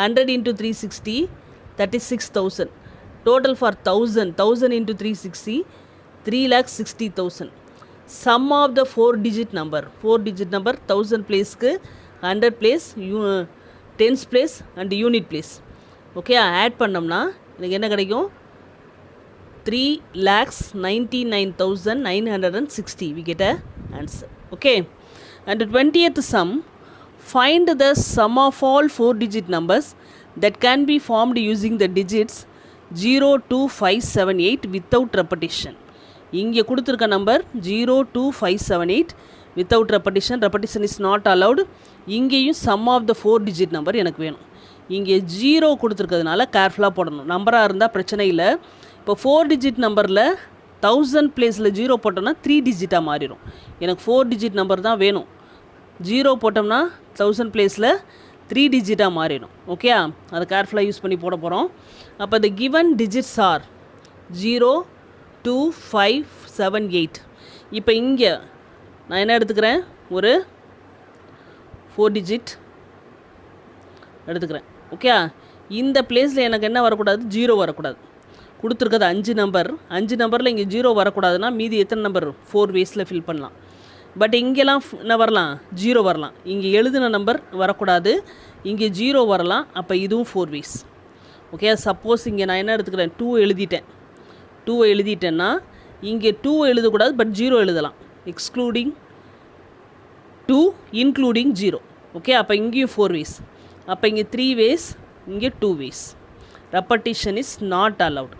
Speaker 1: 100 × 360 36,000. Total for 1000 × 360 3,60,000. Sum of the 4 digit number 1000 பிளேஸ்க்கு 100 place, tens place and unit place. Okay, add பண்ணோம்னா எனக்கு என்ன கிடைக்கும்? 3,99,960. we get a answer. Okay, and 20th sum. Find the sum of all 4 digit numbers that can be formed using the digits 0 2 5 7 8 without repetition. இங்கே கொடுத்துருக்க number 0 2 5 7 8 without repetition. repetition is not allowed. இங்கேயும் sum of the 4 digit number எனக்கு வேணும். இங்கே 0 கொடுத்துருக்கிறதுனால கேர்ஃபுல்லாக போடணும். நம்பராக இருந்தால் பிரச்சனை இல்லை. இப்போ 4 டிஜிட் நம்பரில் 1000 பிளேஸில் 0 போட்டோம்னா 3 டிஜிட்டாக மாறிடும். எனக்கு 4 டிஜிட் நம்பர் தான் வேணும். 0 போட்டோம்னா 1000 பிளேஸில் 3 டிஜிட்டாக மாறிடும். ஓகே, அதை கேர்ஃபுல்லாக யூஸ் பண்ணி போட போகிறோம். அப்போ the given digits are 0 2 5 7 8. இப்போ இங்கே நான் என்ன எடுத்துக்கிறேன்? ஒரு 4 டிஜிட் எடுத்துக்கிறேன். ஓகே, இந்த பிளேஸில் எனக்கு என்ன வரக்கூடாது? 0 வரக்கூடாது. கொடுத்துருக்கிறது 5 நம்பரில் இங்கே 0 வரக்கூடாதுன்னா மீதி எத்தனை நம்பர்? 4 வேஸில் ஃபில் பண்ணலாம். பட் இங்கெல்லாம் என்ன வரலாம், 0 வரலாம். இங்கே எழுதின நம்பர் வரக்கூடாது, இங்கே 0 வரலாம். அப்போ இதுவும் 4 ways. ஓகே, சப்போஸ் இங்கே நான் என்ன எடுத்துக்கிறேன், 2 எழுதிட்டேன். 2 எழுதிட்டேன்னா இங்கே 2 எழுதக்கூடாது, பட் 0 எழுதலாம். Excluding 2 including 0. ஓகே, அப்போ இங்கேயும் 4 ways. அப்போ இங்கே 3 ways, இங்கே 2 ways. Repetition is not allowed.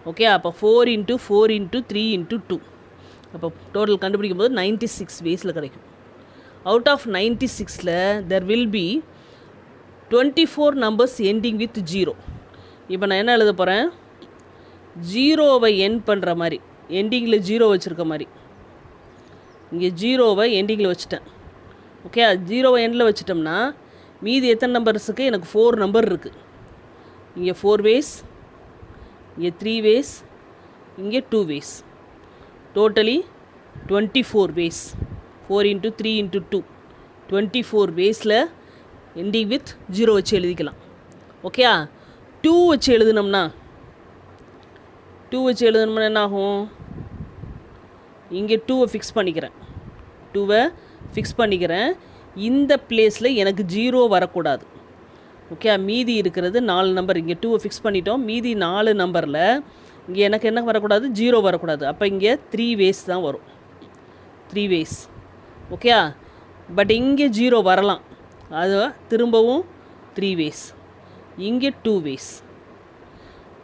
Speaker 1: Okay, அப்போ 4 × 4 × 3 × 2. அப்போ டோட்டல் கண்டுபிடிக்கும் போது 96 waysல கிடைக்கும். அவுட் ஆஃப் 96ல் there will be 24 numbers ending with 0. இப்போ நான் என்ன எழுத போகிறேன், 0வை எண்ட் பண்ணுற மாதிரி, எண்டிங்கில் 0 வச்சுருக்க மாதிரி. இங்கே 0வை எண்டிங்கில் வச்சுட்டேன். ஓகே, 0வை எண்டில் வச்சுட்டோம்னா மீதி எத்தனை நம்பர்ஸுக்கு, எனக்கு 4 நம்பர் இருக்குது. இங்கே 4 ways, இங்கே 3 ways, இங்கே 2 ways. Totally 24 ways. 4 × 3 × 2 24 waysல எண்டிங் வித் 0 வச்சு எழுதிக்கலாம். ஓகே, 2 வச்சு எழுதுனோம்னா என்ன ஆகும், இங்கே 2வை ஃபிக்ஸ் பண்ணிக்கிறேன். 2வை ஃபிக்ஸ் பண்ணிக்கிறேன். இந்த பிளேஸில் எனக்கு 0 வரக்கூடாது. ஓகே, மீதி இருக்கிறது 4 நம்பர். இங்கே 2வை ஃபிக்ஸ் பண்ணிட்டோம். மீதி 4 நம்பரில் இங்கே எனக்கு என்ன வரக்கூடாது, 0 வரக்கூடாது. அப்போ இங்கே 3 ways தான் வரும். 3 ways. ஓகே, பட் இங்கே 0 வரலாம். அது திரும்பவும் 3 ways. இங்கே 2 ways.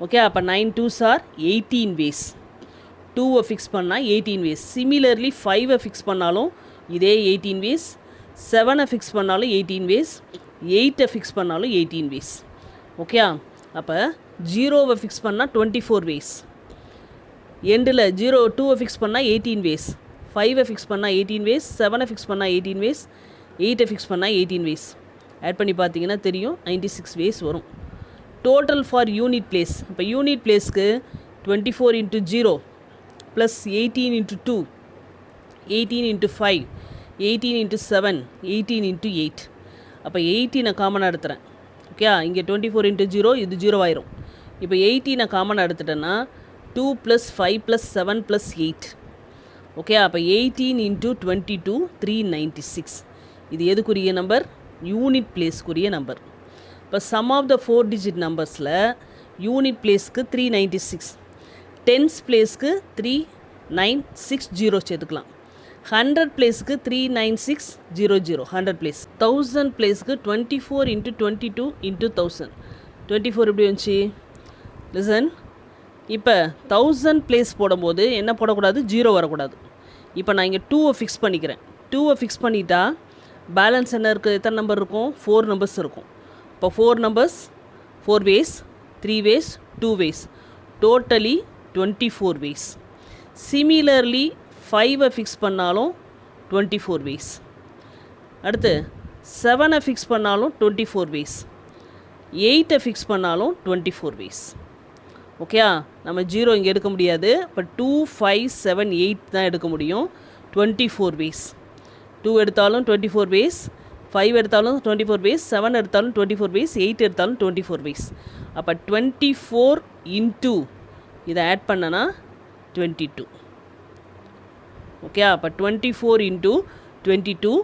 Speaker 1: ஓகே, அப்போ 9 2s are 18 ways. 2வை ஃபிக்ஸ் பண்ணால் 18 ways. சிமிலர்லி 5வை ஃபிக்ஸ் பண்ணாலும் இதே 18 ways. 7வை ஃபிக்ஸ் பண்ணாலும் 18 ways. 8வை ஃபிக்ஸ் பண்ணாலும் 18 ways. ஓகே, அப்போ 0வை ஃபிக்ஸ் பண்ணால் 24 ways. எண்டில் 2வை ஃபிக்ஸ் பண்ணால் 18 ways. 5வை ஃபிக்ஸ் பண்ணால் 18 ways. 7வை ஃபிக்ஸ் பண்ணால் 18 ways. 8வை ஃபிக்ஸ் பண்ணால் 18 ways. ஆட் பண்ணி பார்த்தீங்கன்னா தெரியும், 96 ways வரும். Total for unit place. இப்போ யூனிட் பிளேஸ்க்கு 24 × 0 ப்ளஸ் 18 × 2, 18 × 5, 18 × 7, 18 × 8. அப்போ 18 காமனாக எடுத்துகிறேன். ஓகே, இங்கே 24 × 0, இது 0 ஆயிரும். இப்போ 18 காமனாக எடுத்துட்டேன்னா 2 + 5 + 7 + 8. ஓகே, அப்போ 18 × 22 396. இது எதுக்குரிய நம்பர், யூனிட் பிளேஸ்க்குரிய நம்பர். இப்போ சம் ஆஃப் த 4 digit நம்பர்ஸில் யூனிட் பிளேஸ்க்கு 396, டென்ஸ் பிளேஸ்க்கு 3960 சேர்த்துக்கலாம். 100 பிளேஸ்க்கு 39600 100 பிளேஸ். 1000 பிளேஸ்க்கு 24 × 22 × 1000. 24 எப்படி வந்துச்சு, லிசன். இப்போ 1000 பிளேஸ் போடும்போது என்ன போடக்கூடாது, 0 வரக்கூடாது. இப்போ நான் இங்கே 2வை ஃபிக்ஸ் பண்ணிக்கிறேன். 2வை ஃபிக்ஸ் பண்ணிட்டா பேலன்ஸ் என்ன இருக்குது, எத்தனை நம்பர் இருக்கும், 4 numbers இருக்கும். இப்போ 4 numbers, 4 ways, 3 ways, 2 ways. Totally 24 ways. Similarly 5வை ஃபிக்ஸ் பண்ணாலும் 24 ways. அடுத்து 7வை ஃபிக்ஸ் பண்ணாலும் 24 ways. 8வை ஃபிக்ஸ் பண்ணாலும் 24 ways. ஓகே, நம்ம 0 இங்கே எடுக்க முடியாது. இப்போ 2 5 7 8 தான் எடுக்க முடியும். 24 ways. 2 எடுத்தாலும் 24 ways, 5 எடுத்தாலும் 24 ways, 7 எடுத்தாலும் 24 ways, 8 எடுத்தாலும் 24 ways. அப்போ 24 × இதை ஆட் பண்ணனா 22. ஓகே, அப்போ 24 × 22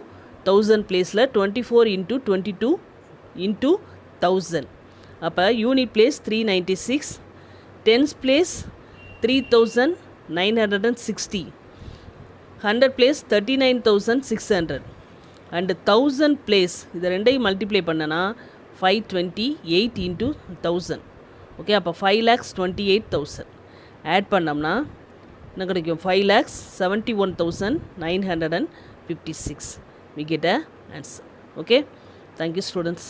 Speaker 1: 1000 பிளேஸில் 24 × 22 × 1000. அப்போ unit place 396, tense place 3960, 100 place 39600 and 1000 place. இது ரெண்டையும் மல்டிப்ளை பண்ணனா 528 × 1000. ஓகே, அப்போ 5,28,000 ஆட் பண்ணோம்னா என்ன கிடைக்கும், 5,71,956. we get a answer. Okay, thank you students.